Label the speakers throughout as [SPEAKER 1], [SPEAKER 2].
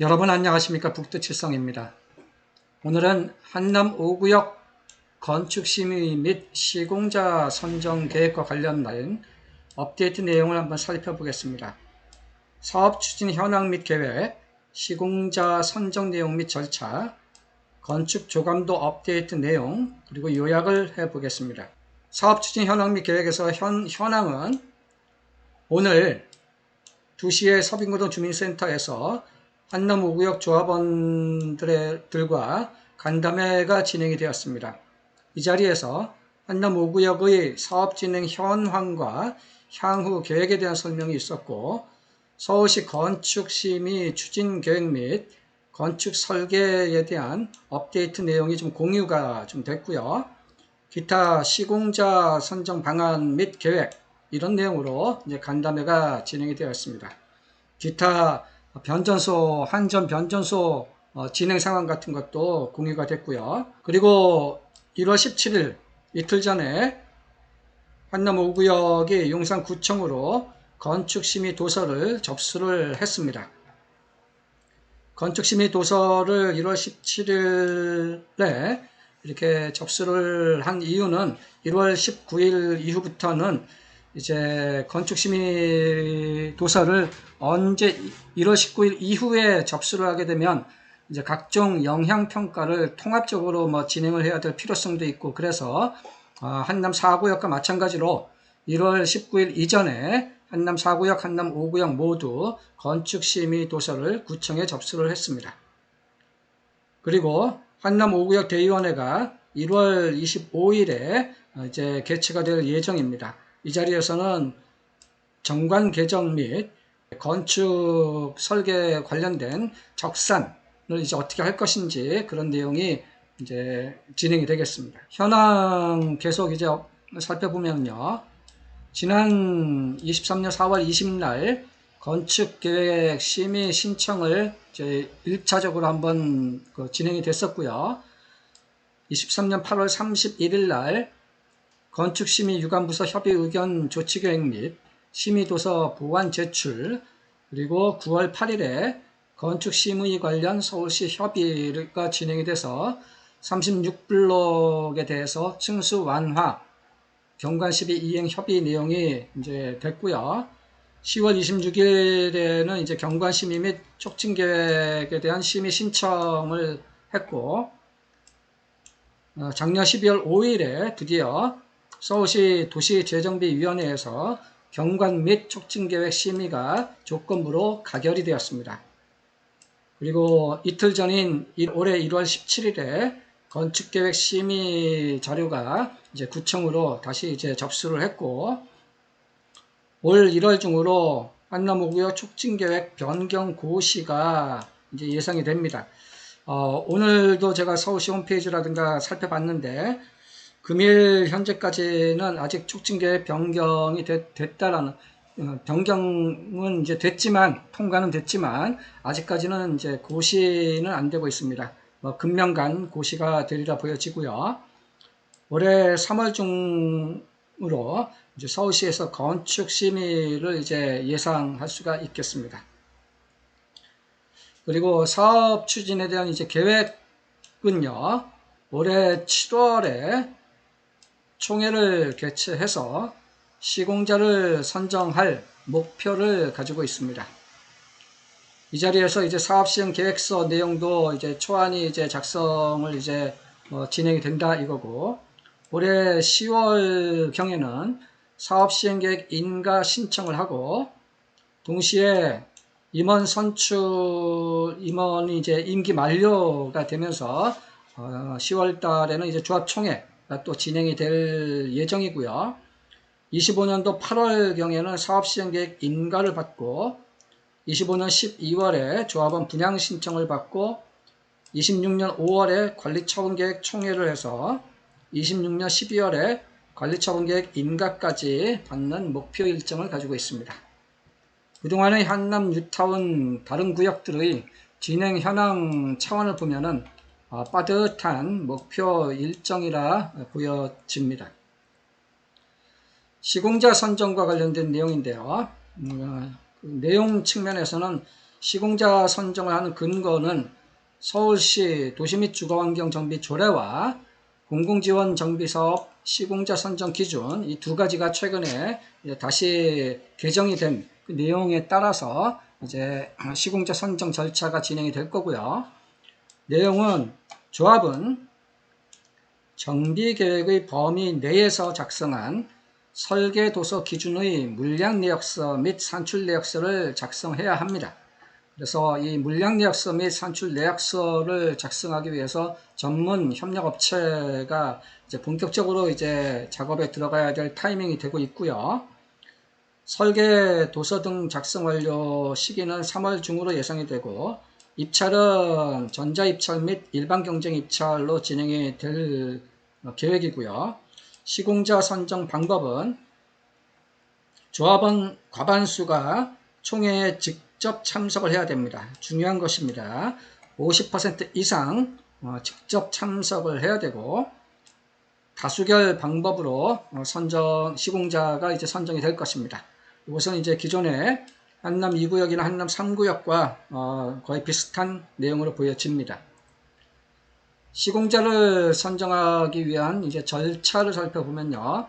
[SPEAKER 1] 여러분 안녕하십니까? 북두칠성입니다. 오늘은 한남 5구역 건축심의 및 시공자 선정 계획과 관련된 업데이트 내용을 한번 살펴보겠습니다. 사업 추진 현황 및 계획, 시공자 선정 내용 및 절차, 건축 조감도 업데이트 내용, 그리고 요약을 해보겠습니다. 사업 추진 현황 및 계획에서 현황은 오늘 2시에 서빙고동 주민센터에서 한남 5구역 조합원들과 간담회가 진행이 되었습니다. 이 자리에서 한남 5구역의 사업 진행 현황과 향후 계획에 대한 설명이 있었고, 서울시 건축심의 추진 계획 및 건축 설계에 대한 업데이트 내용이 좀 공유가 좀 됐고요. 기타 시공자 선정 방안 및 계획, 이런 내용으로 이제 간담회가 진행이 되었습니다. 기타 변전소, 한전 변전소 진행 상황 같은 것도 공유가 됐고요. 그리고 1월 17일 이틀 전에 한남 5구역이 용산구청으로 건축심의 도서를 접수를 했습니다. 건축심의 도서를 1월 17일에 이렇게 접수를 한 이유는 1월 19일 이후부터는 이제 건축심의 도서를 언제 1월 19일 이후에 접수를 하게 되면 이제 각종 영향평가를 통합적으로 진행을 해야 될 필요성도 있고, 그래서 한남 4구역과 마찬가지로 1월 19일 이전에 한남 4구역, 한남 5구역 모두 건축심의 도서를 구청에 접수를 했습니다. 그리고 한남 5구역 대의원회가 1월 25일에 이제 개최가 될 예정입니다. 이 자리에서는 정관 개정 및 건축 설계 관련된 적산을 이제 어떻게 할 것인지 그런 내용이 이제 진행이 되겠습니다. 현황 계속 이제 살펴보면요. 지난 23년 4월 20일 건축계획 심의 신청을 이제 1차적으로 한번 진행이 됐었고요. 23년 8월 31일 날 건축심의 유관부서 협의 의견 조치계획 및 심의도서 보완 제출, 그리고 9월 8일에 건축심의 관련 서울시 협의가 진행이 돼서 36블록에 대해서 층수 완화, 경관 시비 이행 협의 내용이 이제 됐고요. 10월 26일에는 이제 경관 심의 및 촉진 계획에 대한 심의 신청을 했고, 작년 12월 5일에 드디어 서울시 도시재정비위원회에서 경관 및 촉진계획 심의가 조건부로 가결이 되었습니다. 그리고 이틀 전인 올해 1월 17일에 건축계획 심의 자료가 이제 구청으로 다시 이제 접수를 했고, 올 1월 중으로 한남 5구역 촉진계획 변경 고시가 이제 예상이 됩니다. 오늘도 제가 서울시 홈페이지라든가 살펴봤는데, 금일 현재까지는 아직 촉진계획 변경이 됐다라는, 변경은 이제 됐지만, 통과는 됐지만, 아직까지는 이제 고시는 안 되고 있습니다. 금명간 고시가 되리라 보여지고요. 올해 3월 중으로 이제 서울시에서 건축 심의를 이제 예상할 수가 있겠습니다. 그리고 사업 추진에 대한 이제 계획은요, 올해 7월에 총회를 개최해서 시공자를 선정할 목표를 가지고 있습니다. 이 자리에서 이제 사업 시행 계획서 내용도 이제 초안이 이제 작성을 이제 진행이 된다 이거고, 올해 10월 경에는 사업 시행 계획 인가 신청을 하고, 동시에 임원 선출, 임원이 이제 임기 만료가 되면서 10월 달에는 이제 조합총회가 또 진행이 될 예정이고요. 25년도 8월 경에는 사업 시행 계획 인가를 받고, 25년 12월에 조합원 분양 신청을 받고, 26년 5월에 관리처분계획 총회를 해서 26년 12월에 관리처분계획 인가까지 받는 목표 일정을 가지고 있습니다. 그동안의 한남 뉴타운 다른 구역들의 진행 현황 차원을 보면은 빠듯한 목표 일정이라 보여집니다. 시공자 선정과 관련된 내용인데요. 내용 측면에서는 시공자 선정을 하는 근거는 서울시 도시 및 주거환경 정비 조례와 공공지원 정비사업 시공자 선정 기준 이 두 가지가 최근에 다시 개정이 된 그 내용에 따라서 이제 시공자 선정 절차가 진행이 될 거고요. 내용은 조합은 정비계획의 범위 내에서 작성한 설계도서 기준의 물량내역서 및 산출내역서를 작성해야 합니다. 그래서 이 물량내역서 및 산출내역서를 작성하기 위해서 전문 협력업체가 이제 본격적으로 이제 작업에 들어가야 될 타이밍이 되고 있고요. 설계 도서 등 작성 완료 시기는 3월 중으로 예상이 되고 입찰은 전자입찰 및 일반 경쟁 입찰로 진행이 될 계획이고요. 시공자 선정 방법은 조합원 과반수가 총회에 직접 참석을 해야 됩니다. 중요한 것입니다. 50% 이상 직접 참석을 해야 되고 다수결 방법으로 시공자가 이제 선정이 될 것입니다. 이것은 이제 기존의 한남 2구역이나 한남 3구역과 거의 비슷한 내용으로 보여집니다. 시공자를 선정하기 위한 이제 절차를 살펴보면요.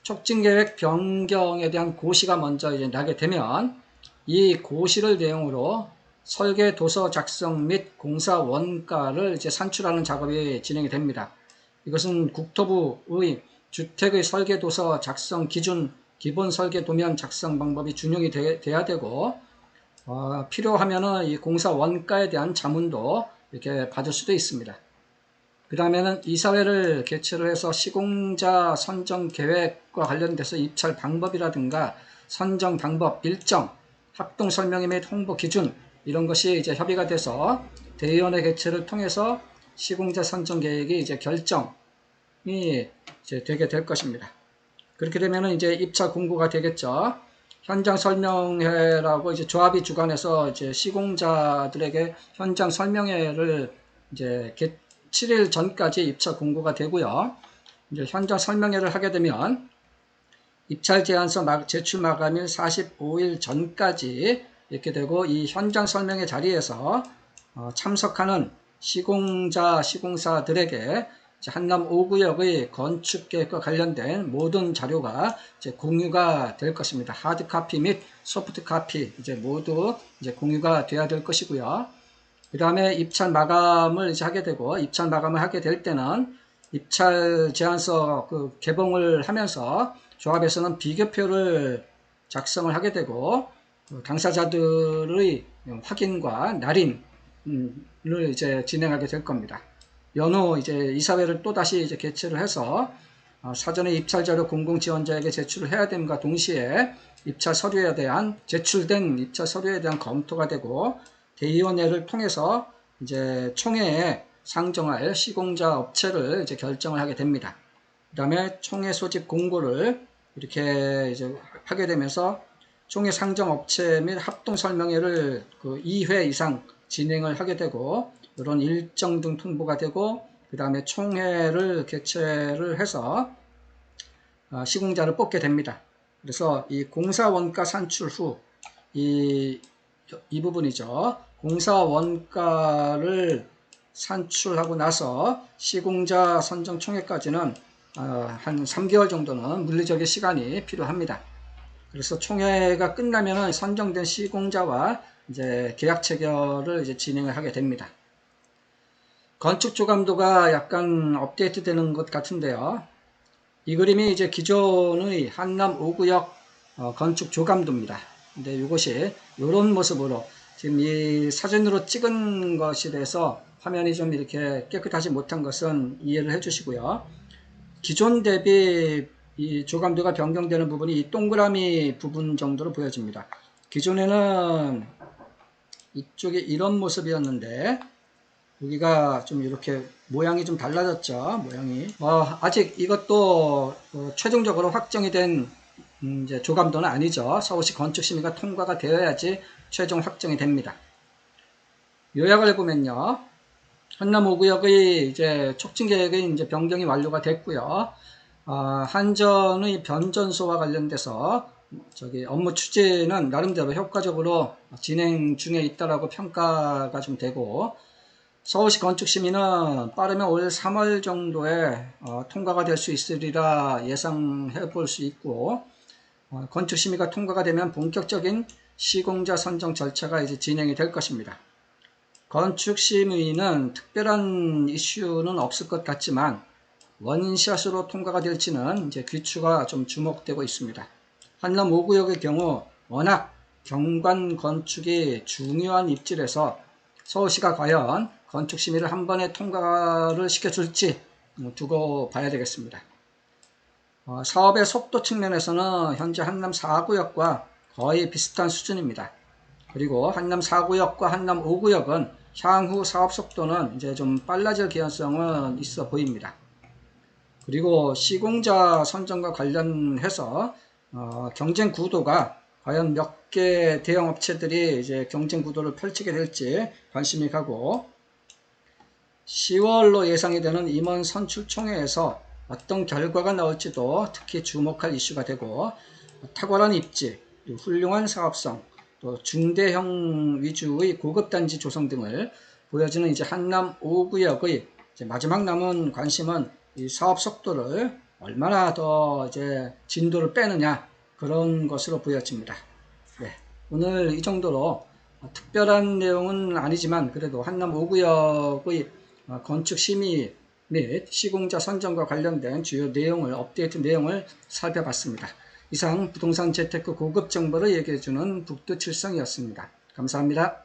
[SPEAKER 1] 촉진계획 변경에 대한 고시가 먼저 이제 나게 되면 이 고시를 내용으로 설계 도서 작성 및 공사 원가를 이제 산출하는 작업이 진행이 됩니다. 이것은 국토부의 주택의 설계 도서 작성 기준 기본 설계 도면 작성 방법이 준용이 돼야 되고 필요하면은 이 공사 원가에 대한 자문도 이렇게 받을 수도 있습니다. 그 다음에는 이사회를 개최를 해서 시공자 선정 계획과 관련돼서 입찰 방법이라든가 선정 방법, 일정, 합동 설명회 및 홍보 기준 이런 것이 이제 협의가 돼서 대의원회 개최를 통해서 시공자 선정 계획이 이제 결정이 이제 되게 될 것입니다. 그렇게 되면은 이제 입찰 공고가 되겠죠. 현장 설명회라고 이제 조합이 주관해서 이제 시공자들에게 현장 설명회를 이제 7일 전까지 입찰 공고가 되고요. 이제 현장 설명회를 하게 되면 입찰 제안서 제출 마감일 45일 전까지 이렇게 되고 이 현장 설명회 자리에서 참석하는 시공자, 시공사들에게 한남 5구역의 건축 계획과 관련된 모든 자료가 이제 공유가 될 것입니다. 하드 카피 및 소프트 카피 이제 모두 이제 공유가 돼야 될 것이고요. 그 다음에 입찰 마감을 이제 하게 되고 입찰 마감을 하게 될 때는 입찰 제안서 그 개봉을 하면서 조합에서는 비교표를 작성을 하게 되고 당사자들의 확인과 날인을 이제 진행하게 될 겁니다. 연후 이제 이사회를 또다시 이제 개최를 해서 사전에 입찰 자료 공공지원자에게 제출을 해야 됨과 동시에 입찰 서류에 대한 제출된 입찰 서류에 대한 검토가 되고 대의원회를 통해서 이제 총회에 상정할 시공자 업체를 이제 결정을 하게 됩니다. 그 다음에 총회 소집 공고를 이렇게 이제 하게 되면서 총회 상정 업체 및 합동 설명회를 그 2회 이상 진행을 하게 되고 이런 일정 등 통보가 되고 그 다음에 총회를 개최를 해서 시공자를 뽑게 됩니다. 그래서 이 공사 원가 산출 후 이 부분이죠. 공사 원가를 산출하고 나서 시공자 선정 총회까지는 한 3개월 정도는 물리적인 시간이 필요합니다. 그래서 총회가 끝나면은 선정된 시공자와 이제 계약 체결을 이제 진행을 하게 됩니다. 건축 조감도가 약간 업데이트 되는 것 같은데요. 이 그림이 이제 기존의 한남 5구역 건축 조감도입니다. 근데 이것이 이런 모습으로 지금 이 사진으로 찍은 것이라서 화면이 좀 이렇게 깨끗하지 못한 것은 이해를 해 주시고요. 기존 대비 이 조감도가 변경되는 부분이 이 동그라미 부분 정도로 보여집니다. 기존에는 이쪽에 이런 모습이었는데 여기가 좀 이렇게 모양이 좀 달라졌죠. 모양이 아직 이것도 최종적으로 확정이 된 이제 조감도는 아니죠. 서울시 건축심의가 통과가 되어야지 최종 확정이 됩니다. 요약을 해보면요. 한남 5구역의 이제 촉진계획의 이제 변경이 완료가 됐고요. 한전의 변전소와 관련돼서 업무 추진은 나름대로 효과적으로 진행 중에 있다라고 평가가 좀 되고, 서울시 건축심의는 빠르면 올 3월 정도에 통과가 될 수 있으리라 예상해 볼 수 있고, 건축심의가 통과가 되면 본격적인 시공자 선정 절차가 이제 진행이 될 것입니다. 건축심의는 특별한 이슈는 없을 것 같지만 원샷으로 통과가 될지는 이제 귀추가 좀 주목되고 있습니다. 한남 5구역의 경우 워낙 경관 건축이 중요한 입지라서 서울시가 과연 건축심의를 한 번에 통과를 시켜줄지 두고 봐야 되겠습니다. 사업의 속도 측면에서는 현재 한남 4구역과 거의 비슷한 수준입니다. 그리고 한남 4구역과 한남 5구역은 향후 사업 속도는 이제 좀 빨라질 개연성은 있어 보입니다. 그리고 시공자 선정과 관련해서 경쟁 구도가 과연 몇 개 대형 업체들이 이제 경쟁 구도를 펼치게 될지 관심이 가고, 10월로 예상이 되는 임원 선출총회에서 어떤 결과가 나올지도 특히 주목할 이슈가 되고, 탁월한 입지, 훌륭한 사업성, 또 중대형 위주의 고급단지 조성 등을 보여주는 이제 한남 5구역의 이제 마지막 남은 관심은 이 사업 속도를 얼마나 더 이제 진도를 빼느냐, 그런 것으로 보여집니다. 네, 오늘 이 정도로 특별한 내용은 아니지만 그래도 한남 5구역의 건축 심의 및 시공자 선정과 관련된 주요 내용을, 업데이트 내용을 살펴봤습니다. 이상 부동산 재테크 고급 정보를 얘기해주는 북두칠성이었습니다. 감사합니다.